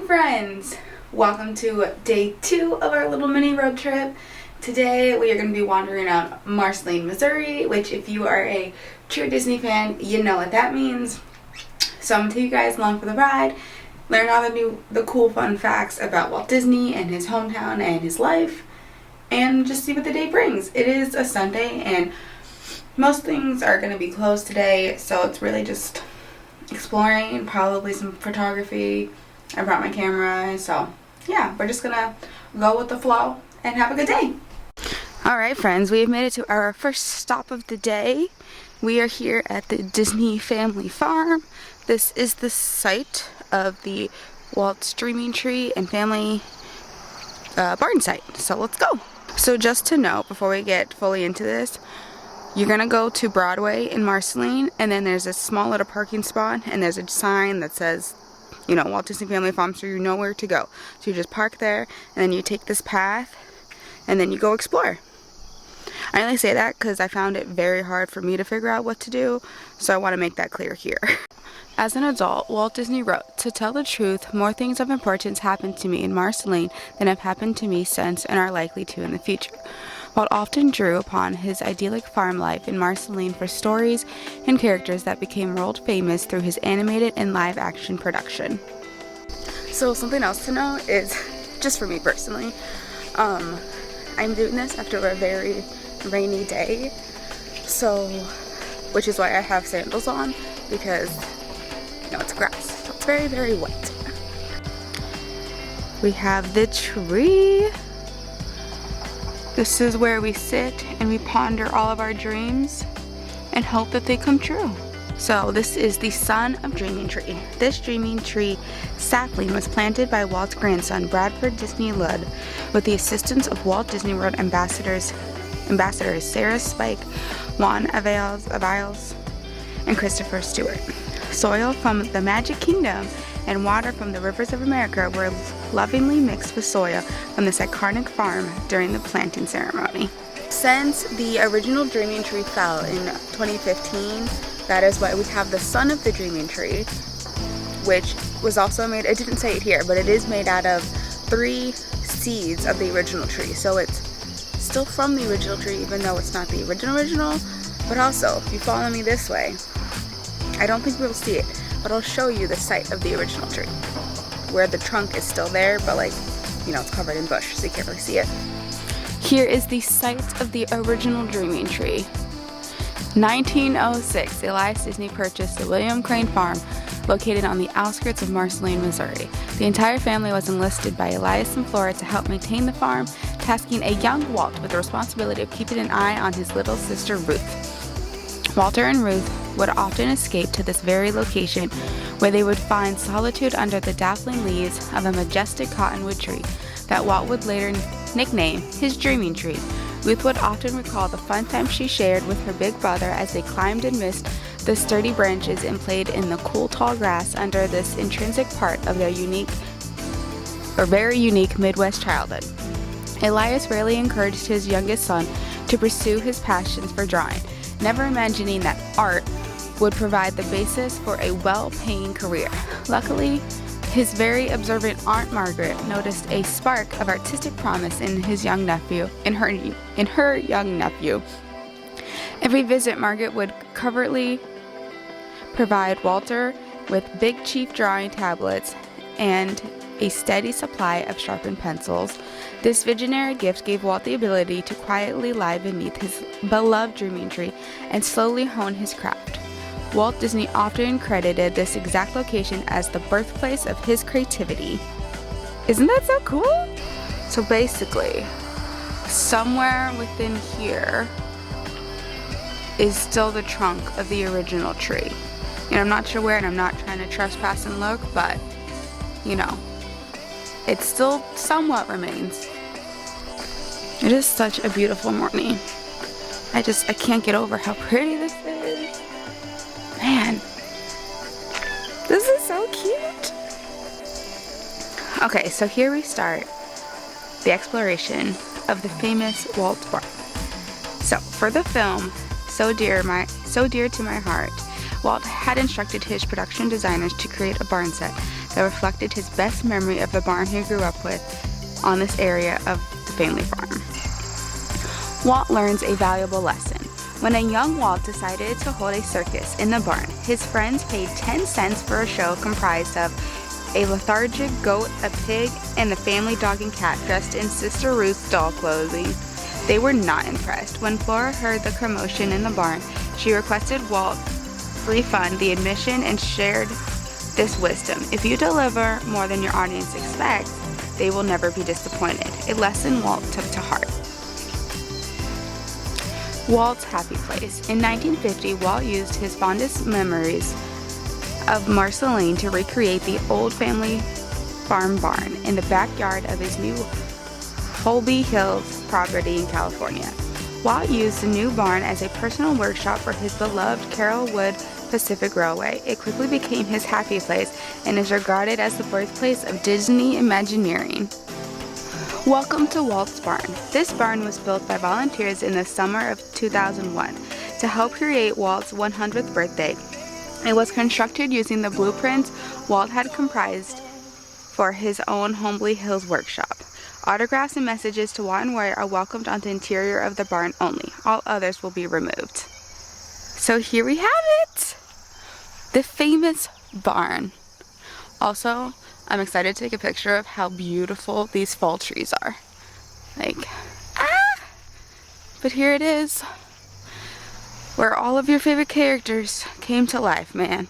morning, friends! Welcome to day 2 of our little mini road trip. Today we are going to be wandering around Marceline, Missouri, which if you are a true Disney fan, you know what that means. So I'm going to take you guys along for the ride, learn all the cool fun facts about Walt Disney and his hometown and his life, and just see what the day brings. It is a Sunday and most things are going to be closed today, so it's really just exploring, probably some photography. I brought my camera, so yeah, we're just gonna go with the flow and have a good day. Alright friends, we have made it to our first stop of the day. We are here at the Disney family farm. This is the site of the Walt's Dreaming Tree and family barn site, so let's go. So just to note, before we get fully into this, you're gonna go to Broadway in Marceline, and then there's a small little parking spot, and there's a sign that says, you know, Walt Disney Family Farm, so you know where to go. So you just park there, and then you take this path, and then you go explore. I only say that because I found it very hard for me to figure out what to do, so I want to make that clear here. As an adult, Walt Disney wrote, "To tell the truth, more things of importance happened to me in Marceline than have happened to me since and are likely to in the future." Walt often drew upon his idyllic farm life in Marceline for stories and characters that became world famous through his animated and live action production. So something else to note is, just for me personally, I'm doing this after a very rainy day, so, which is why I have sandals on, because, you know, it's grass, so it's very, very wet. We have the tree. This is where we sit and we ponder all of our dreams and hope that they come true. So this is the son of Dreaming Tree. This Dreaming Tree sapling was planted by Walt's grandson, Bradford Disney Ludd, with the assistance of Walt Disney World ambassadors Sarah Spike, Juan Aviles, and Christopher Stewart. Soil from the Magic Kingdom and water from the rivers of America were lovingly mixed with soil from this iconic farm during the planting ceremony. Since the original Dreaming Tree fell in 2015, that is why we have the son of the Dreaming Tree, which was also made, it didn't say it here, but it is made out of 3 seeds of the original tree. So it's still from the original tree, even though it's not the original. But also, if you follow me this way, I don't think we'll see it, but I'll show you the site of the original tree, where the trunk is still there, but like, you know, it's covered in bush, so you can't really see it. Here is the site of the original Dreaming Tree. 1906, Elias Disney purchased the William Crane Farm, located on the outskirts of Marceline, Missouri. The entire family was enlisted by Elias and Flora to help maintain the farm, tasking a young Walt with the responsibility of keeping an eye on his little sister Ruth. Walter and Ruth would often escape to this very location, where they would find solitude under the dazzling leaves of a majestic cottonwood tree that Walt would later nickname his Dreaming Tree. Ruth would often recall the fun time she shared with her big brother as they climbed and missed the sturdy branches and played in the cool tall grass under this intrinsic part of their very unique Midwest childhood. Elias rarely encouraged his youngest son to pursue his passions for drawing, never imagining that art would provide the basis for a well-paying career. Luckily, his very observant Aunt Margaret noticed a spark of artistic promise in her young nephew. Every visit, Margaret would covertly provide Walter with big chief drawing tablets and a steady supply of sharpened pencils. This visionary gift gave Walt the ability to quietly lie beneath his beloved Dreaming Tree and slowly hone his craft. Walt Disney often credited this exact location as the birthplace of his creativity. Isn't that so cool? So basically, somewhere within here is still the trunk of the original tree. You know, I'm not sure where, and I'm not trying to trespass and look, but, you know, it still somewhat remains. It is such a beautiful morning. I can't get over how pretty this is. Man, this is so cute. Okay, so here we start the exploration of the famous Walt barn. So for the film, so dear to my heart, Walt had instructed his production designers to create a barn set that reflected his best memory of the barn he grew up with on this area of the family farm. Walt learns a valuable lesson. When a young Walt decided to hold a circus in the barn, his friends paid 10 cents for a show comprised of a lethargic goat, a pig, and the family dog and cat dressed in Sister Ruth's doll clothing. They were not impressed. When Flora heard the commotion in the barn, she requested Walt refund the admission and shared this wisdom. If you deliver more than your audience expects, they will never be disappointed. A lesson Walt took to heart. Walt's happy place. In 1950, Walt used his fondest memories of Marceline to recreate the old family farm barn in the backyard of his new Holby Hills property in California. Walt used the new barn as a personal workshop for his beloved Carrollwood Pacific Railway. It quickly became his happy place and is regarded as the birthplace of Disney Imagineering. Welcome to Walt's Barn. This barn was built by volunteers in the summer of 2001 to help create Walt's 100th birthday. It was constructed using the blueprints Walt had comprised for his own Holby Hills workshop. Autographs and messages to Walt and Roy are welcomed on the interior of the barn only. All others will be removed. So here we have it! The famous barn. Also, I'm excited to take a picture of how beautiful these fall trees are. But here it is, where all of your favorite characters came to life, man.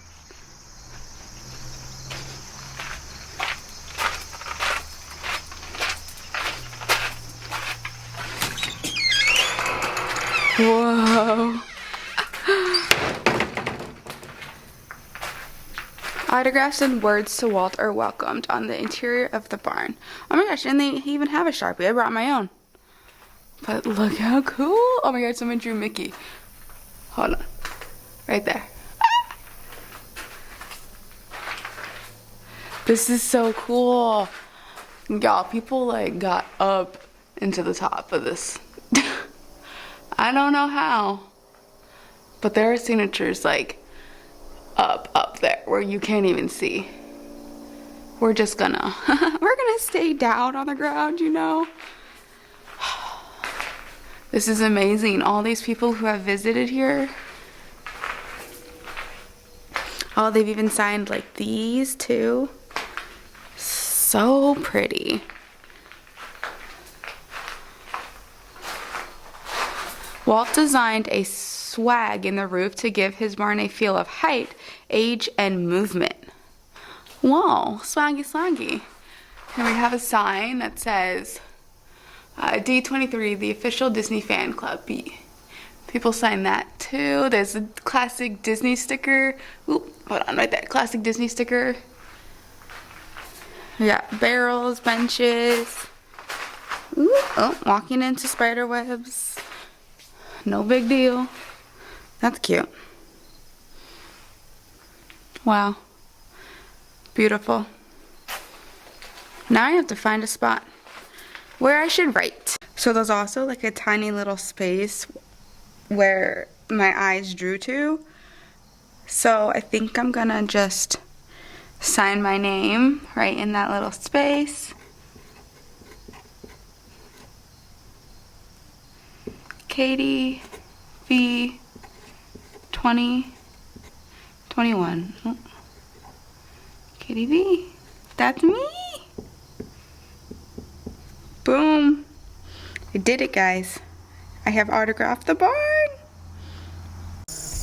Whoa. Autographs and words to Walt are welcomed on the interior of the barn. Oh my gosh, and they even have a Sharpie. I brought my own. But look how cool. Oh my god, someone drew Mickey. Hold on. Right there. This is so cool. Y'all, people like got up into the top of this. I don't know how. But there are signatures like up there where you can't even see. We're just gonna we're gonna stay down on the ground, you know. This is amazing. All these people who have visited here. Oh, they've even signed like these too. So pretty. Walt designed a swag in the roof to give his barn a feel of height, age, and movement. Whoa, swaggy swaggy. And we have a sign that says D23, the official Disney fan club. People sign that too. There's a classic Disney sticker. Oop, hold on, right there. Classic Disney sticker. We got barrels, benches. Ooh, oh, walking into spider webs. No big deal. That's cute. Wow. Beautiful. Now I have to find a spot where I should write. So there's also like a tiny little space where my eyes drew to. So I think I'm gonna just sign my name right in that little space. Katie V 2021. Oh. Katie V. That's me. Boom. I did it, guys. I have autographed the barn.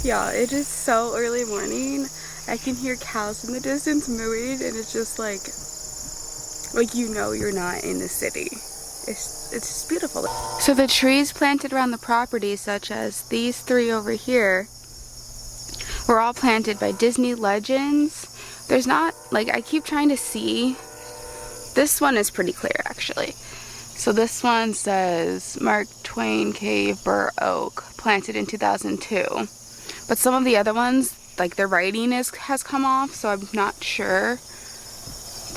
Yeah, it is so early morning. I can hear cows in the distance mooing, and it's just like you know you're not in the city. It's just beautiful. So the trees planted around the property, such as these three over here, were all planted by Disney legends. There's not, I keep trying to see. This one is pretty clear, actually. So this one says Mark Twain Cave Burr Oak, planted in 2002. But some of the other ones, their writing has come off, so I'm not sure.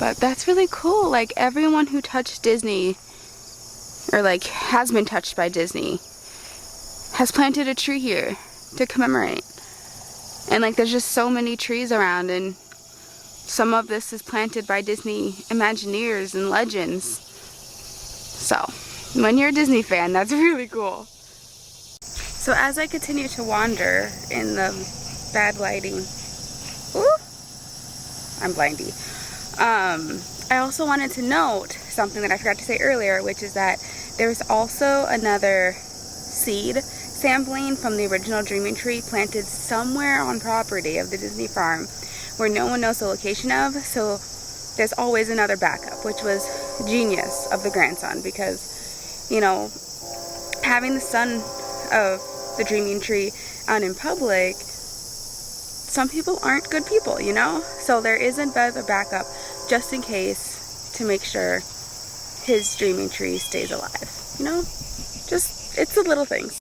But that's really cool. Everyone who touched Disney, or has been touched by Disney, has planted a tree here to commemorate. And there's just so many trees around, and some of this is planted by Disney Imagineers and legends. So, when you're a Disney fan, that's really cool. So as I continue to wander in the bad lighting, ooh, I'm blindy. I also wanted to note something that I forgot to say earlier, which is that there's also another seed sampling from the original Dreaming Tree planted somewhere on property of the Disney farm where no one knows the location of, so there's always another backup, which was genius of the grandson, because, you know, having the son of the Dreaming Tree out in public, some people aren't good people, you know? So there is another backup just in case, to make sure his Dreaming Tree stays alive, you know? Just, it's the little things.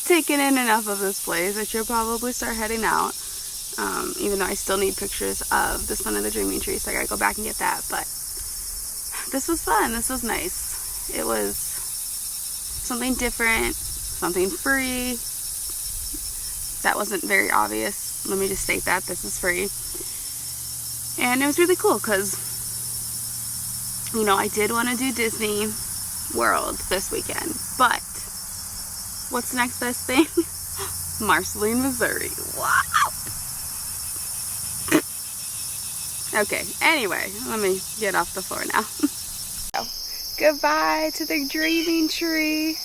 Taken in enough of this place, I should probably start heading out. Even though I still need pictures of the son of the Dreaming Tree, so I gotta go back and get that. But this was fun. This was nice. It was something different, something free. That wasn't very obvious. Let me just state that this is free. And it was really cool because, you know, I did want to do Disney World this weekend, but what's the next best thing? Marceline, Missouri. Wow! Okay, anyway, let me get off the floor now. So, goodbye to the Dreaming Tree.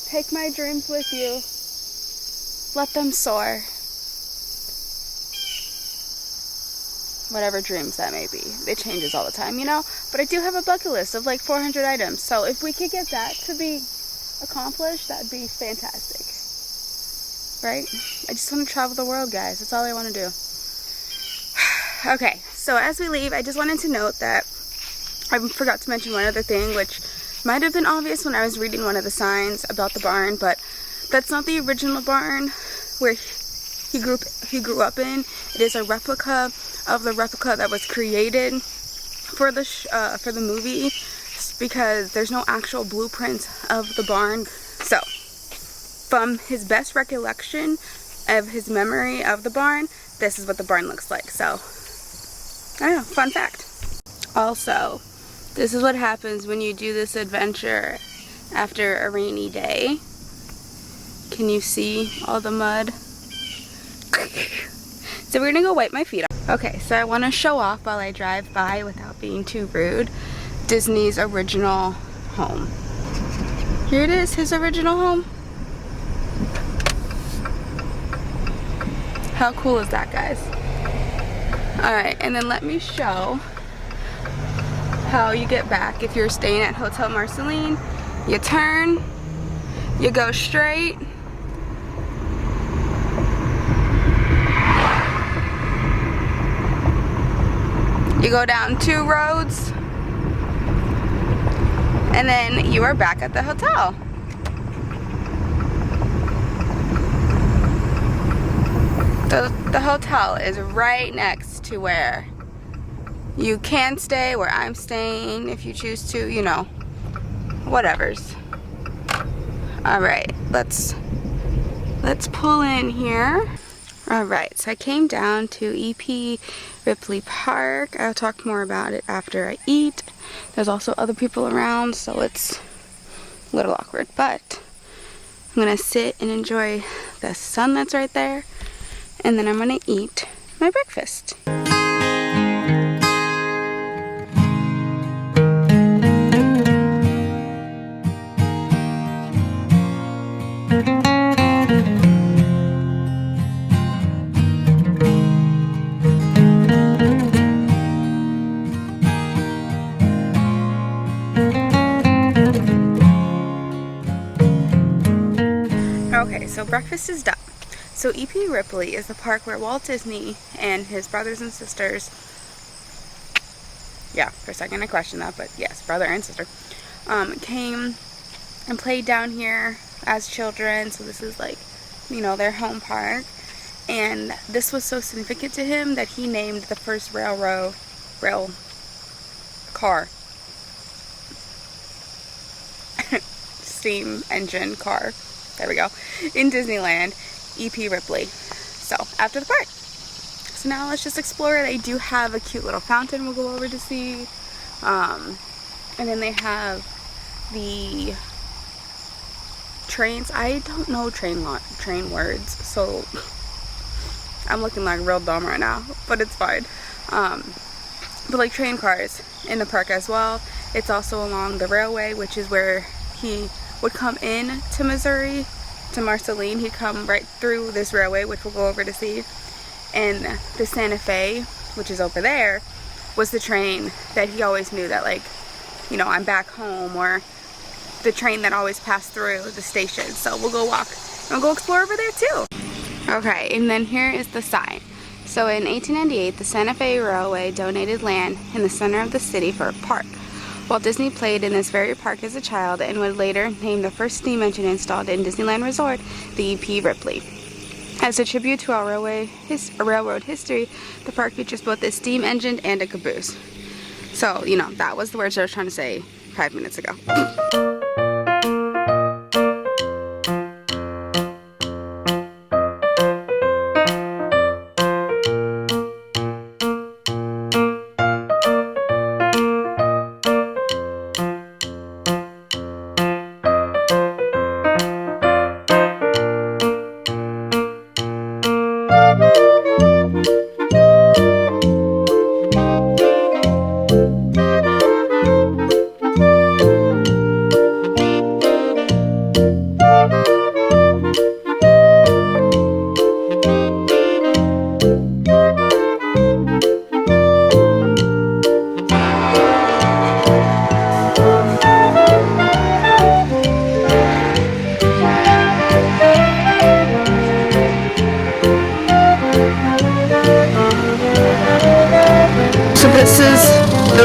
Take my dreams with you. Let them soar. Whatever dreams that may be. It changes all the time, you know? But I do have a bucket list of like 400 items. So if we could get that to be accomplished, that'd be fantastic. Right? I just want to travel the world, guys. That's all I want to do. Okay, so as we leave, I just wanted to note that I forgot to mention one other thing, which might have been obvious when I was reading one of the signs about the barn, but that's not the original barn where he grew up in. It is a replica of the replica that was created for the movie, because there's no actual blueprint of the barn. So, from his best recollection of his memory of the barn, this is what the barn looks like. So, I don't know, fun fact. Also, this is what happens when you do this adventure after a rainy day. Can you see all the mud? So we're gonna go wipe my feet off. Okay, so I want to show off while I drive by without being too rude, Disney's original home. Here it is, his original home. How cool is that, guys? Alright, and then let me show how you get back if you're staying at Hotel Marceline. You turn, you go straight, you go down 2 roads, and then you are back at the hotel. The hotel is right next to where you can stay, where I'm staying, if you choose to, you know, whatevers. Alright, let's pull in here. Alright, so I came down to EP Ripley Park. I'll talk more about it after I eat. There's also other people around, so it's a little awkward, but I'm gonna sit and enjoy the sun that's right there, and then I'm gonna eat my breakfast. Okay, so breakfast is done. So EP Ripley is the park where Walt Disney and his brothers and sisters, yeah, for a second I questioned that, but yes, brother and sister, came and played down here as children. So this is like, you know, their home park. And this was so significant to him that he named the first rail car, steam engine car, there we go, in Disneyland, EP Ripley. So after the park, so now let's just explore it. They do have a cute little fountain we'll go over to see, and then they have the trains. I don't know train words, so I'm looking like real dumb right now, but it's fine. But like train cars in the park as well. It's also along the railway, which is where he would come in to Missouri, to Marceline. He'd come right through this railway, which we'll go over to see. And the Santa Fe, which is over there, was the train that he always knew that, like, you know, I'm back home, or the train that always passed through the station. So we'll go walk and we'll go explore over there too. Okay, and then here is the sign. So in 1898, the Santa Fe Railway donated land in the center of the city for a park. Walt Disney played in this very park as a child and would later name the first steam engine installed in Disneyland Resort the EP Ripley. As a tribute to our railroad history, the park features both a steam engine and a caboose. So, you know, that was the words I was trying to say 5 minutes ago. This is the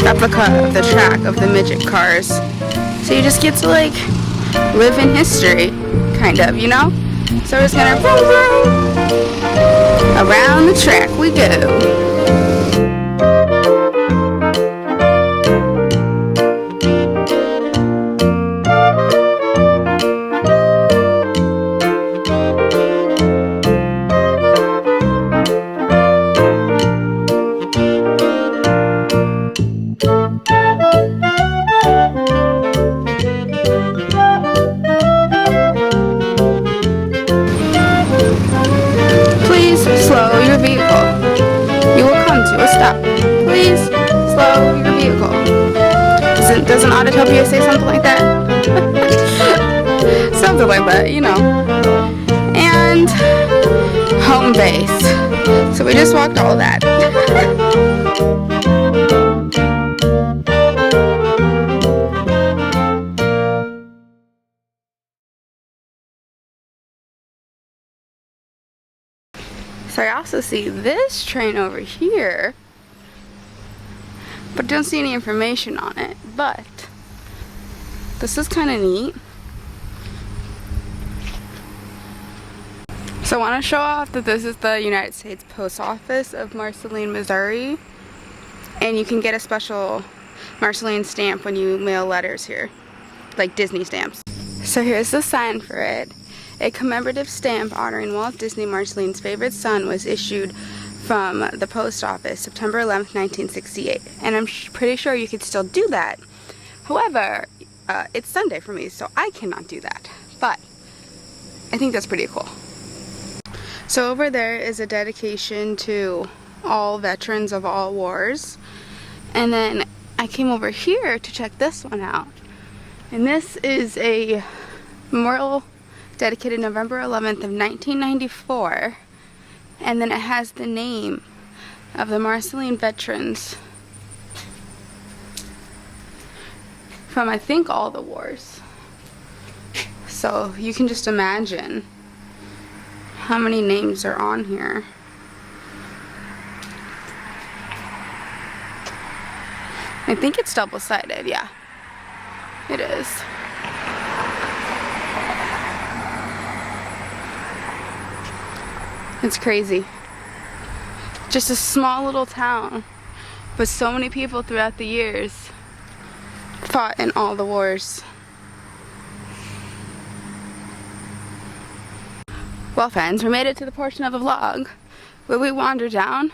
replica of the track of the midget cars. So you just get to live in history, kind of, you know? So we're just gonna vroom, vroom. Around the track we go. Slow your vehicle. You will come to a stop. Please slow your vehicle. Doesn't Autotopia say something like that? Something like that, you know. And home base. So we just walked all that. So I also see this train over here, but don't see any information on it. But this is kind of neat. So I want to show off that this is the United States Post Office of Marceline, Missouri. And you can get a special Marceline stamp when you mail letters here, like Disney stamps. So here's the sign for it. A commemorative stamp honoring Walt Disney, Marceline's favorite son, was issued from the post office September 11th, 1968. And I'm pretty sure you could still do that. However, it's Sunday for me, so I cannot do that. But I think that's pretty cool. So over there is a dedication to all veterans of all wars. And then I came over here to check this one out. And this is a memorial dedicated November 11th of 1994. And then it has the name of the Marceline veterans from, I think, all the wars. So you can just imagine how many names are on here. I think it's double-sided, yeah. It is. It's crazy. Just a small little town, but so many people throughout the years fought in all the wars. Well, friends, we made it to the portion of the vlog where we wander down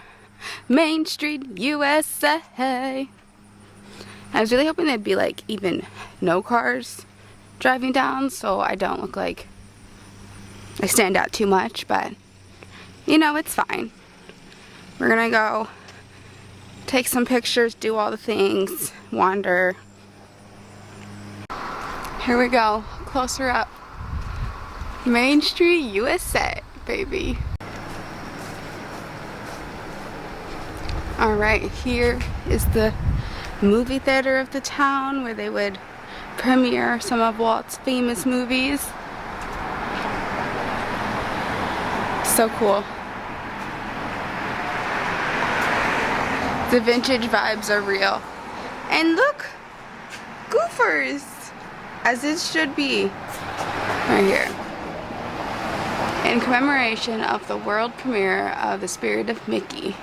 Main Street, USA. I was really hoping there'd be like even no cars driving down, so I don't look like I stand out too much, but you know, it's fine. We're gonna go take some pictures, do all the things, wander. Here we go, closer up. Main Street, USA, baby. Alright, here is the movie theater of the town where they would premiere some of Walt's famous movies. So cool. The vintage vibes are real. And look, goofers, as it should be, right here. In commemoration of the world premiere of The Spirit of Mickey,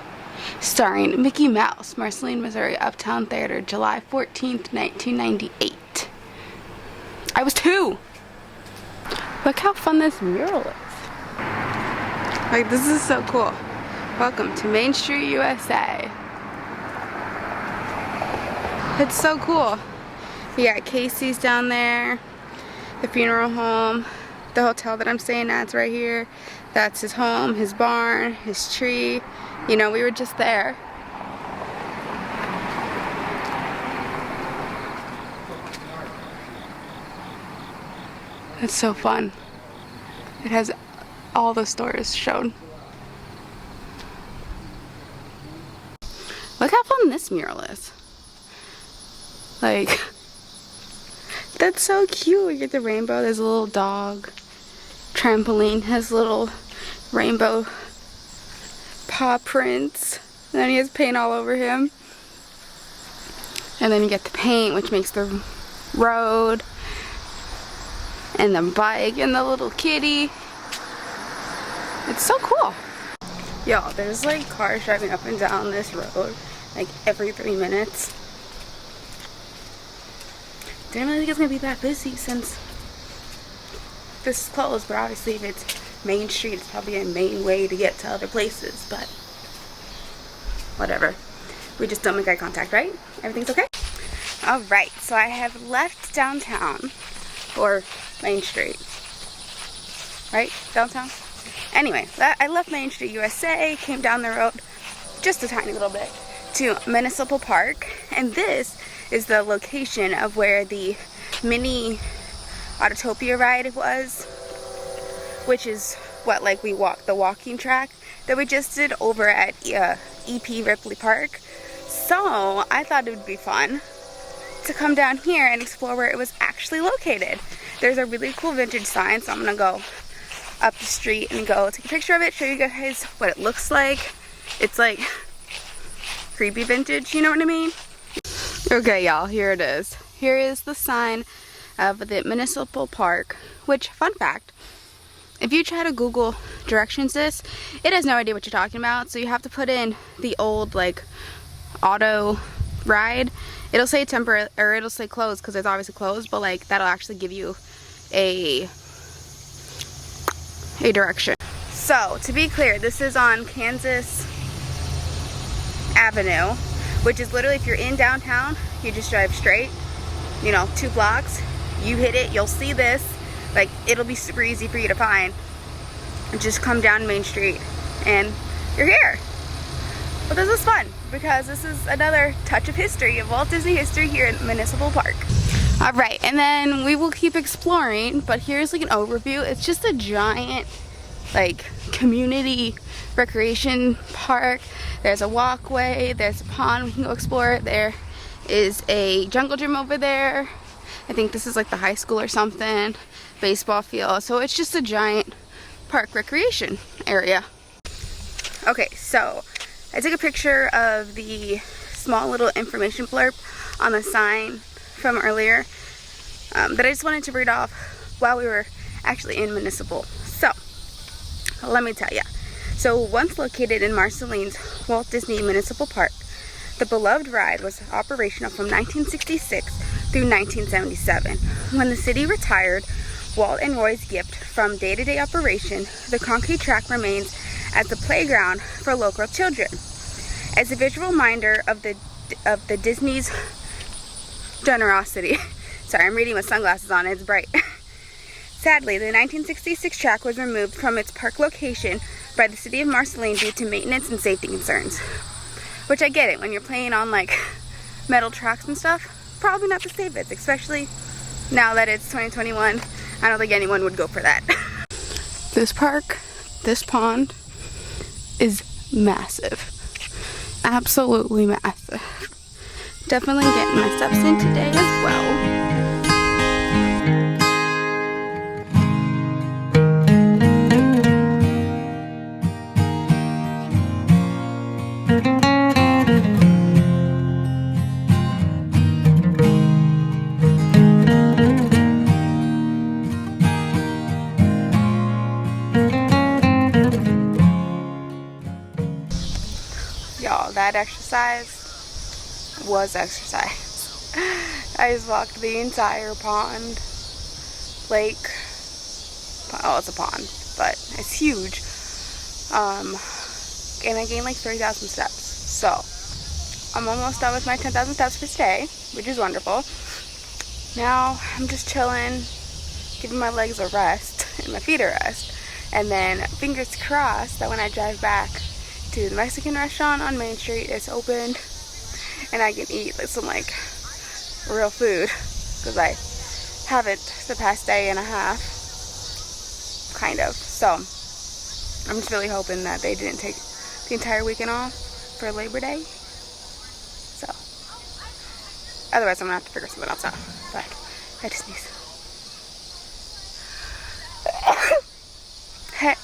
starring Mickey Mouse, Marceline, Missouri, Uptown Theater, July 14th, 1998. I was 2. Look how fun this mural is. Like, this is so cool. Welcome to Main Street, USA. It's so cool. We got Casey's down there, the funeral home, the hotel that I'm staying at's right here. That's his home, his barn, his tree. You know, we were just there. It's so fun. It has all the stores shown. Look how fun this mural is. Like, that's so cute. You get the rainbow, there's a little dog. Trampoline has little rainbow paw prints. And then he has paint all over him. And then you get the paint, which makes the road. And the bike and the little kitty. It's so cool. Yo, there's like cars driving up and down this road like every 3 minutes. Didn't really think it's gonna be that busy since this is closed, but obviously if it's Main Street, it's probably a main way to get to other places, but whatever. We just don't make eye contact, right? Everything's okay? Alright, so I have left downtown, or Main Street, right? Downtown? Anyway, I left Main Street, USA, came down the road just a tiny little bit to Municipal Park, and this is the location of where the mini Autotopia ride was, which is what, like, we walked the walking track that we just did over at EP Ripley Park. So I thought it would be fun to come down here and explore where it was actually located. There's a really cool vintage sign, so I'm gonna go up the street and go take a picture of it, show you guys what it looks like. It's like creepy vintage, you know what I mean? Okay, y'all, here it is. Here is the sign of the Municipal Park, which, fun fact, if you try to Google directions this, it has no idea what you're talking about, so you have to put in the old, like, auto ride. It'll say temporary, or it'll say closed because it's obviously closed, but like that'll actually give you a a direction. So, to be clear, this is on Kansas Avenue, which is literally, if you're in downtown, you just drive straight, you know, 2 blocks, you hit it, you'll see this, like, it'll be super easy for you to find. And just come down Main Street and you're here. But this is fun because this is another touch of history, of Walt Disney history here in Municipal Park. All right, and then we will keep exploring, but here's like an overview. It's just a giant like community recreation park. There's a walkway, there's a pond we can go explore. There is a jungle gym over there. I think this is like the high school or something, baseball field. So it's just a giant park recreation area. Okay, so I took a picture of the small little information blurb on the sign from earlier that I just wanted to read off while we were actually in Municipal. So, let me tell you. So, once located in Marceline's Walt Disney Municipal Park, the beloved ride was operational from 1966 through 1977. When the city retired Walt and Roy's gift from day-to-day operation, the concrete track remains as the playground for local children. As a visual reminder of the Disney's generosity. Sorry, I'm reading with sunglasses on, it's bright. Sadly, the 1966 track was removed from its park location by the city of Marceline due to maintenance and safety concerns. Which I get it, when you're playing on like metal tracks and stuff, probably not the safest, especially now that it's 2021. I don't think anyone would go for that. This park, this pond is massive. Absolutely massive. Definitely getting my steps in today as well. Y'all, that exercise was exercise. I just walked the entire pond, lake, oh, it's a pond, but it's huge, and I gained like 3,000 steps, so I'm almost done with my 10,000 steps for today, which is wonderful. Now I'm just chilling, giving my legs a rest, and my feet a rest, and then fingers crossed that when I drive back to the Mexican restaurant on Main Street, it's open, and I can eat some like real food, because I haven't the past day and a half, kind of. So I'm just really hoping that they didn't take the entire weekend off for Labor Day. So otherwise I'm gonna have to figure something else out. But I just sneeze.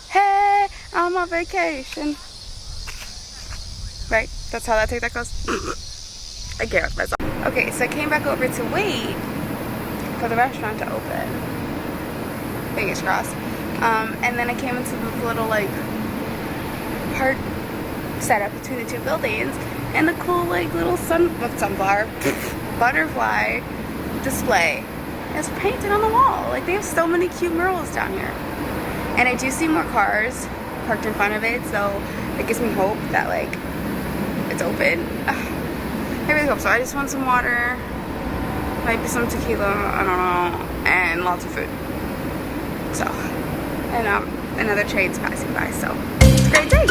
Hey, I'm on vacation. Right? That's how that TikTok goes. I can't with myself. Okay, so I came back over to wait for the restaurant to open. Fingers crossed. And then I came into this little like park setup between the two buildings, and the cool like little sunflower butterfly display is painted on the wall. Like, they have so many cute murals down here. And I do see more cars parked in front of it, so it gives me hope that like it's open. I really hope so. I just want some water, maybe some tequila, I don't know, and lots of food. So, and another train's passing by, so it's a great day.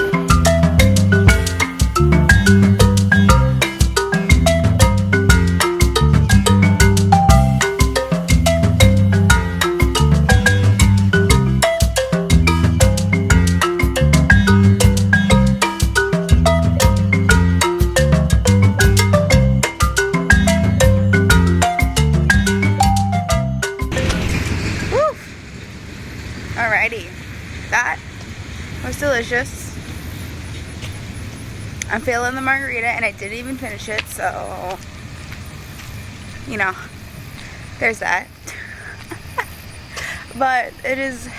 Alrighty, that was delicious. I'm feeling the margarita, and I didn't even finish it, so you know, there's that. But it is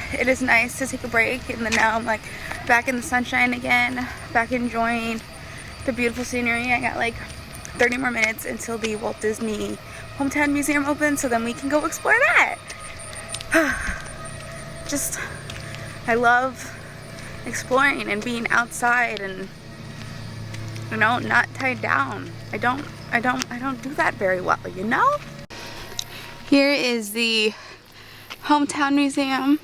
nice to take a break, and then now I'm like back in the sunshine again, back enjoying the beautiful scenery. I got like 30 more minutes until the Walt Disney Hometown Museum opens, so then we can go explore that. Just I love exploring and being outside and, you know, not tied down. I don't do that very well, you know? Here is the Hometown Museum.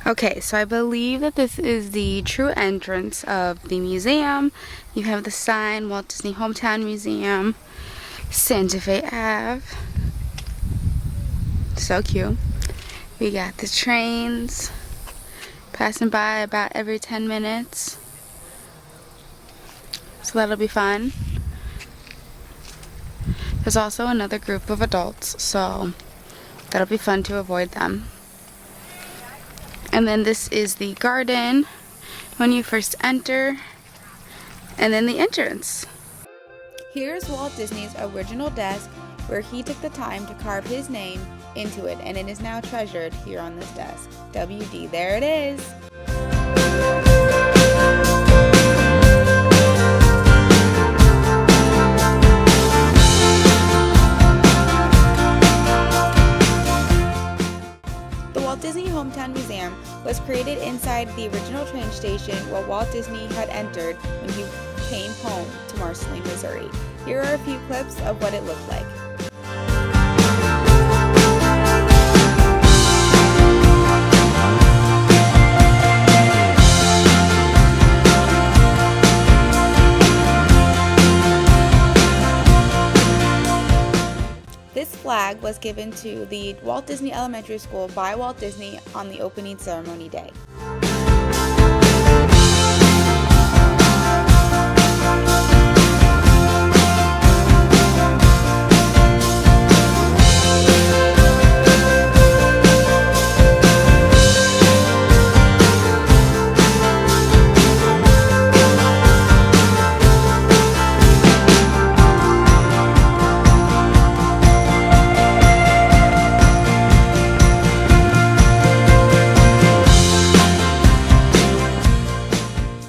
Okay, so I believe that this is the true entrance of the museum. You have the sign, Walt Disney Hometown Museum, Santa Fe Ave. So cute. We got the trains passing by about every 10 minutes. So that'll be fun. There's also another group of adults, so that'll be fun to avoid them. And then this is the garden when you first enter, and then the entrance. Here's Walt Disney's original desk where he took the time to carve his name into it, and it is now treasured here on this desk. WD, there it is. The Walt Disney Hometown Museum was created inside the original train station where Walt Disney had entered when he came home to Marceline, Missouri. Here are a few clips of what it looked like. This flag was given to the Walt Disney Elementary School by Walt Disney on the opening ceremony day.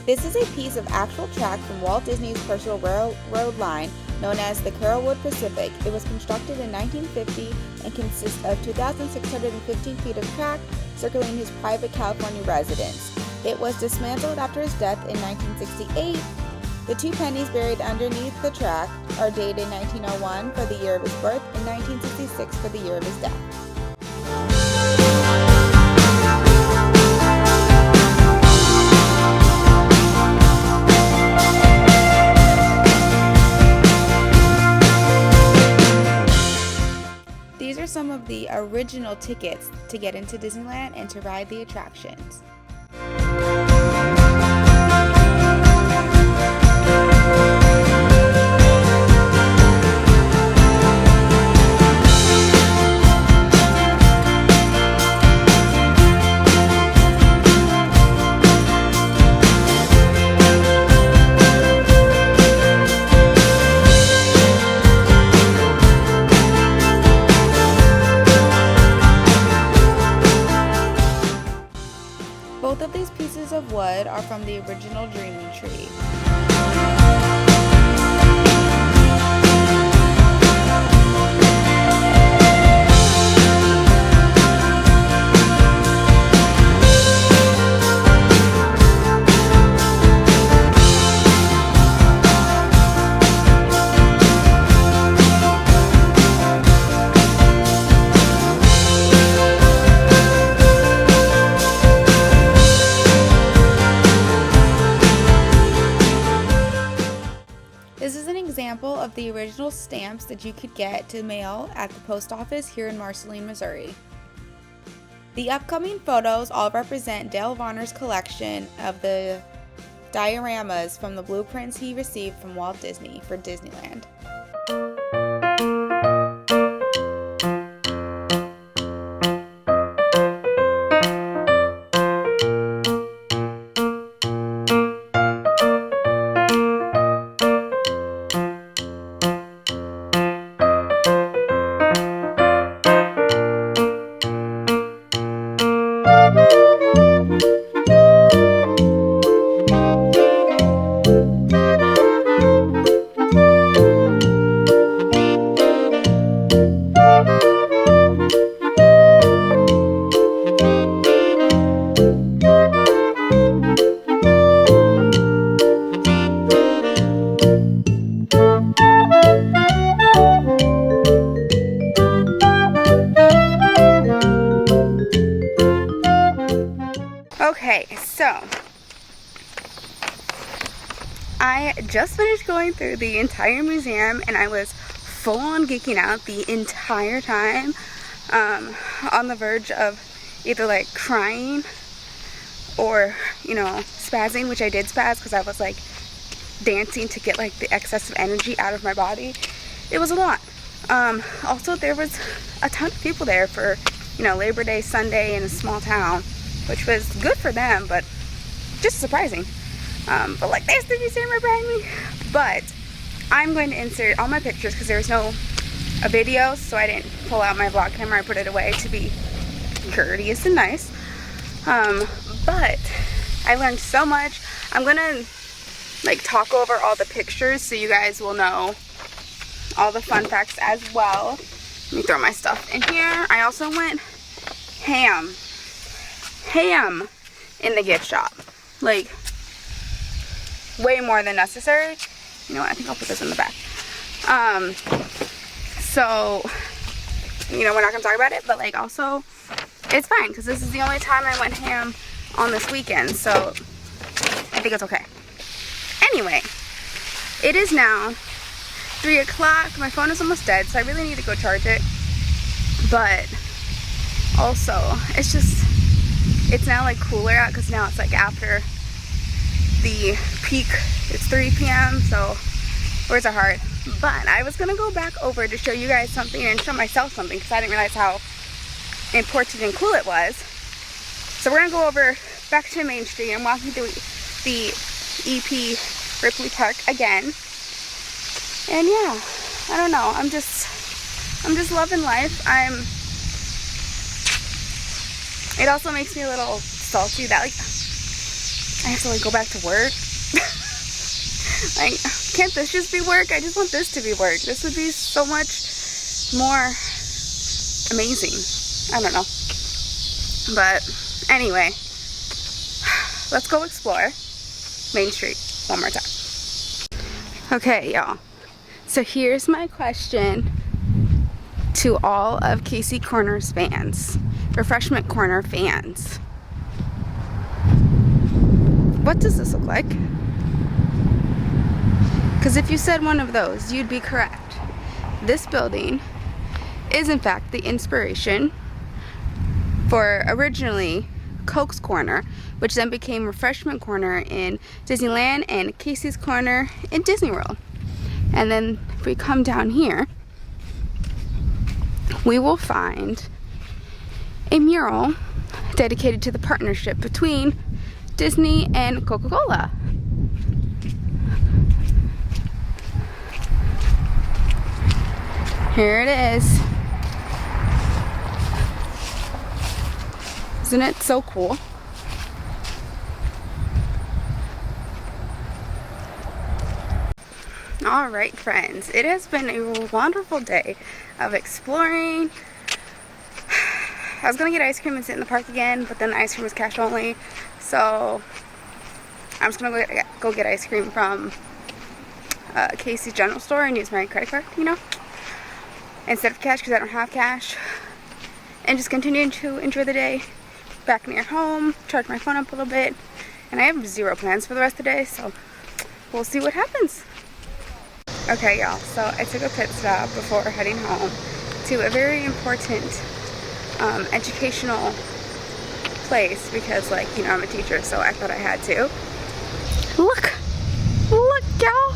This is a piece of actual track from Walt Disney's personal railroad line known as the Carolwood Pacific. It was constructed in 1950 and consists of 2,615 feet of track circling his private California residence. It was dismantled after his death in 1968. The two pennies buried underneath the track are dated 1901 for the year of his birth and 1966 for the year of his death. These are some of the original tickets to get into Disneyland and to ride the attractions. Both of these pieces of wood are from the original Dreaming Tree. This is an example of the original stamps that you could get to mail at the post office here in Marceline, Missouri. The upcoming photos all represent Dale Varner's collection of the dioramas from the blueprints he received from Walt Disney for Disneyland. just finished going through the entire museum and I was full on geeking out the entire time, on the verge of either like crying or, you know, spazzing, which I did spaz because I was like dancing to get like the excess of energy out of my body. It was a lot. Also, there was a ton of people there for, you know, Labor Day Sunday in a small town, which was good for them, but just surprising. But like, there's the museum right behind me. But I'm going to insert all my pictures because there's no a video, so I didn't pull out my vlog camera. I put it away to be courteous and nice. But I learned so much. I'm gonna like talk over all the pictures so you guys will know all the fun facts as well. Let me throw my stuff in here. I also went ham in the gift shop, like way more than necessary. You know what, I think I'll put this in the back. So, you know, we're not gonna talk about it, but like also it's fine because this is the only time I went ham on this weekend, so I think it's okay. Anyway, it is now 3 o'clock. My phone is almost dead, so I really need to go charge it. But also, it's now like cooler out because now it's like after the peak. It's 3 p.m. so words are hard. But I was gonna go back over to show you guys something and show myself something because I didn't realize how important and cool it was. So we're gonna go over back to Main Street and walking through the EP Ripley Park again. And yeah, I don't know, I'm just loving life. It also makes me a little salty that like I have to like go back to work. Like, can't this just be work? I just want this to be work. This would be so much more amazing. I don't know. But anyway, let's go explore Main Street one more time. Okay, y'all. So here's my question to all of Casey Corner's fans, Refreshment Corner fans. What does this look like? Because if you said one of those, you'd be correct. This building is in fact the inspiration for originally Coke's Corner, which then became Refreshment Corner in Disneyland and Casey's Corner in Disney World. And then if we come down here, we will find a mural dedicated to the partnership between Disney and Coca-Cola. Here it is. Isn't it so cool? Alright friends, it has been a wonderful day of exploring. I was gonna get ice cream and sit in the park again, but then the ice cream was cash only, so I'm just gonna go get ice cream from Casey's General Store and use my credit card, you know, instead of cash because I don't have cash, and just continuing to enjoy the day back near home, charge my phone up a little bit, and I have zero plans for the rest of the day, so we'll see what happens. Okay y'all, so I took a pit stop before heading home to a very important educational place because, like, you know, I'm a teacher, so I thought I had to. Look y'all,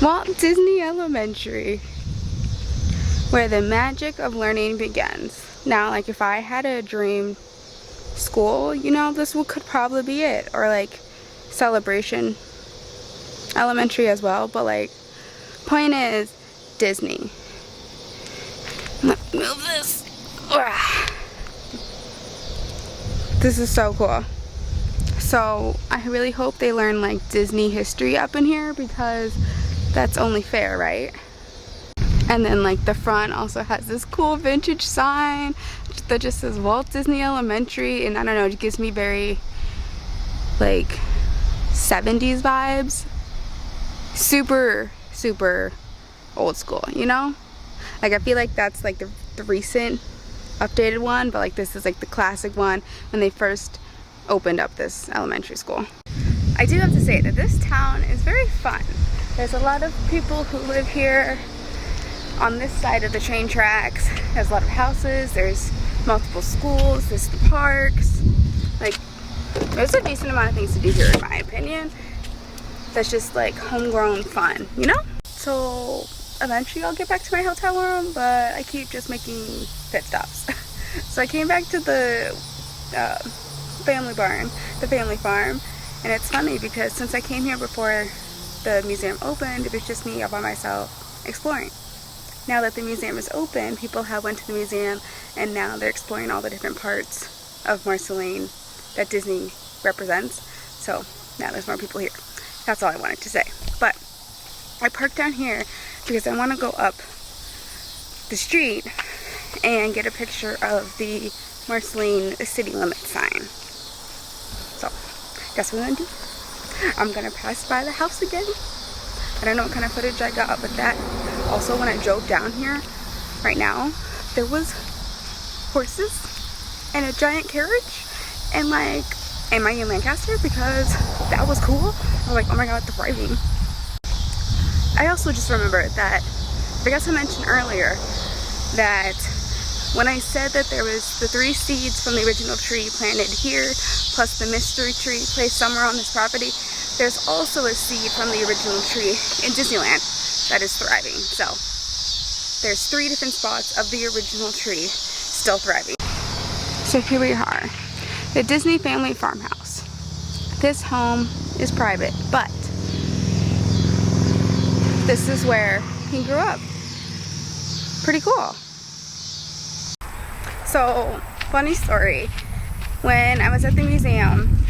Walt Disney Elementary, where the magic of learning begins. Now, like, if I had a dream school, you know, this could probably be it, or like Celebration Elementary as well, but like, point is Disney. Move this. This is so cool. So I really hope they learn like Disney history up in here because that's only fair, right? And then like the front also has this cool vintage sign that just says Walt Disney Elementary, and I don't know, it gives me very like 70s vibes. Super old school, you know? Like, I feel like that's like the recent updated one, but like this is like the classic one when they first opened up this elementary school. I do have to say that this town is very fun. There's a lot of people who live here on this side of the train tracks. There's a lot of houses, there's multiple schools, there's the parks. Like, there's a decent amount of things to do here in my opinion. That's just like homegrown fun, you know? So eventually I'll get back to my hotel room, but I keep just making pit stops. So I came back to the family farm, and it's funny because since I came here before the museum opened, it was just me all by myself exploring. Now that the museum is open, people have went to the museum and now they're exploring all the different parts of Marceline that Disney represents. So now there's more people here. That's all I wanted to say. But I parked down here because I want to go up the street and get a picture of the Marceline city limit sign. So guess what I'm gonna do? I'm gonna pass by the house again. I don't know what kind of footage I got with that. Also, when I drove down here right now, there was horses and a giant carriage and like, am I in Lancaster? Because that was cool. I was like, oh my god, thriving. I also just remembered that, I guess I mentioned earlier that when I said that there was the 3 seeds from the original tree planted here, plus the mystery tree placed somewhere on this property, there's also a seed from the original tree in Disneyland that is thriving. So there's 3 different spots of the original tree still thriving. So here we are, the Disney family farmhouse. This home is private, but this is where he grew up. Pretty cool. So, funny story, when I was at the museum,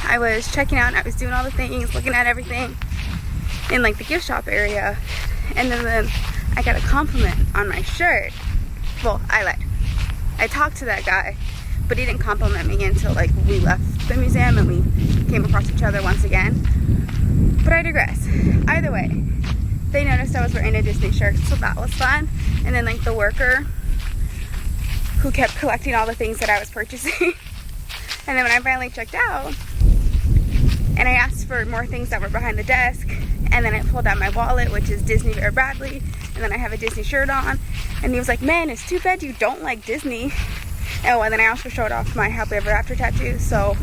I was checking out, I was doing all the things, looking at everything in like the gift shop area, and then I got a compliment on my shirt. Well, I lied. I talked to that guy, but he didn't compliment me until like we left the museum and we came across each other once again. But I digress. Either way, they noticed I was wearing a Disney shirt, so that was fun. And then like the worker who kept collecting all the things that I was purchasing. And then when I finally checked out, and I asked for more things that were behind the desk, and then I pulled out my wallet, which is Disney Bear Bradley, and then I have a Disney shirt on, and he was like, man, it's too bad you don't like Disney. Oh, and then I also showed off my Happily Ever After tattoo, so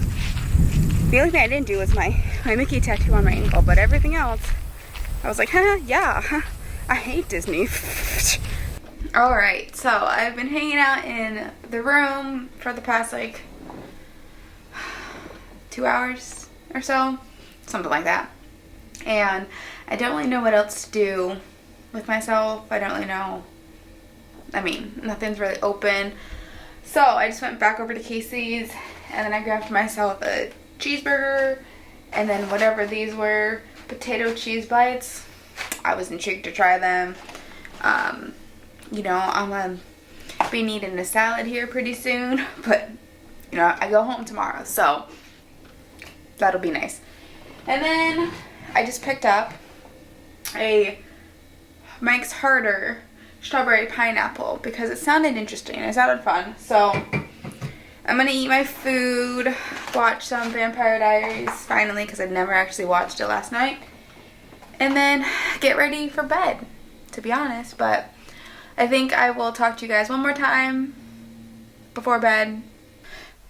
the only thing I didn't do was my Mickey tattoo on my ankle, but everything else, I was like, yeah, I hate Disney. Alright, so I've been hanging out in the room for the past like 2 hours or so, something like that, and I don't really know what else to do with myself. I don't really know, I mean, nothing's really open, so I just went back over to Casey's and then I grabbed myself a cheeseburger and then whatever these were, potato cheese bites. I was intrigued to try them. You know, I'm gonna be needing a salad here pretty soon, but you know, I go home tomorrow, so that'll be nice. And then I just picked up a Mike's Harder strawberry pineapple because it sounded interesting, it sounded fun. So I'm gonna eat my food, watch some Vampire Diaries finally, because I never actually watched it last night, and then get ready for bed, to be honest. But I think I will talk to you guys one more time before bed.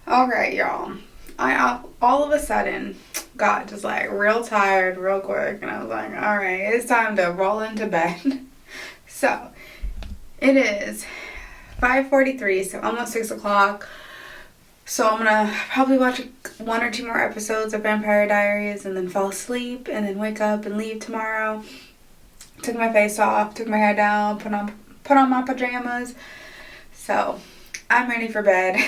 Alright, y'all. I all of a sudden got just like real tired real quick, and I was like, alright, it's time to roll into bed. So it is 5:43, so almost 6 o'clock. So I'm gonna probably watch 1 or 2 more episodes of Vampire Diaries and then fall asleep and then wake up and leave tomorrow. Took my face off, took my hair down, put on my pajamas. So I'm ready for bed.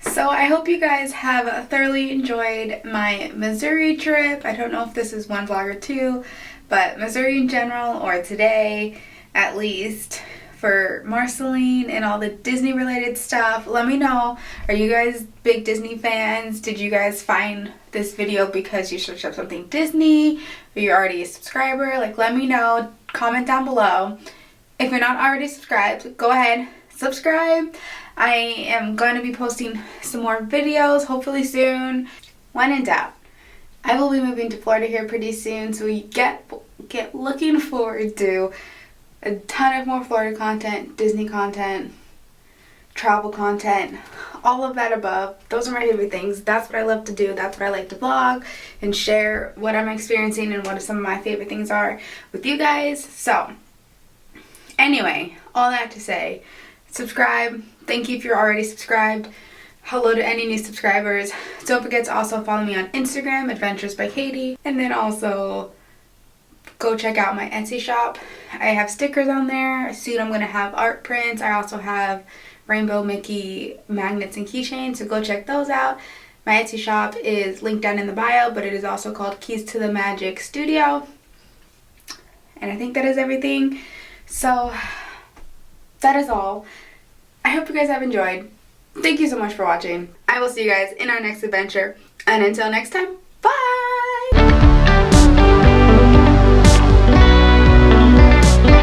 So I hope you guys have thoroughly enjoyed my Missouri trip. I don't know if this is one vlog or 2, but Missouri in general, or today at least, for Marceline and all the Disney related stuff. Let me know, are you guys big Disney fans? Did you guys find this video because you searched up something Disney? Are you already a subscriber? Like, let me know, comment down below. If you're not already subscribed, go ahead, subscribe. I am going to be posting some more videos hopefully soon. when in doubt, I will be moving to Florida here pretty soon, so you get looking forward to a ton of more Florida content, Disney content, travel content, all of that above. Those are my favorite things. That's what I love to do. That's what I like to vlog and share what I'm experiencing and what some of my favorite things are with you guys. So anyway, all that to say, subscribe. Thank you if you're already subscribed. Hello to any new subscribers. Don't forget to also follow me on Instagram, Adventures by Katie. And then also go check out my Etsy shop. I have stickers on there. Soon I'm going to have art prints. I also have Rainbow Mickey magnets and keychains, so go check those out. My Etsy shop is linked down in the bio, but it is also called Keys to the Magic Studio. And I think that is everything. So that is all. I hope you guys have enjoyed. Thank you so much for watching. I will see you guys in our next adventure. And until next time,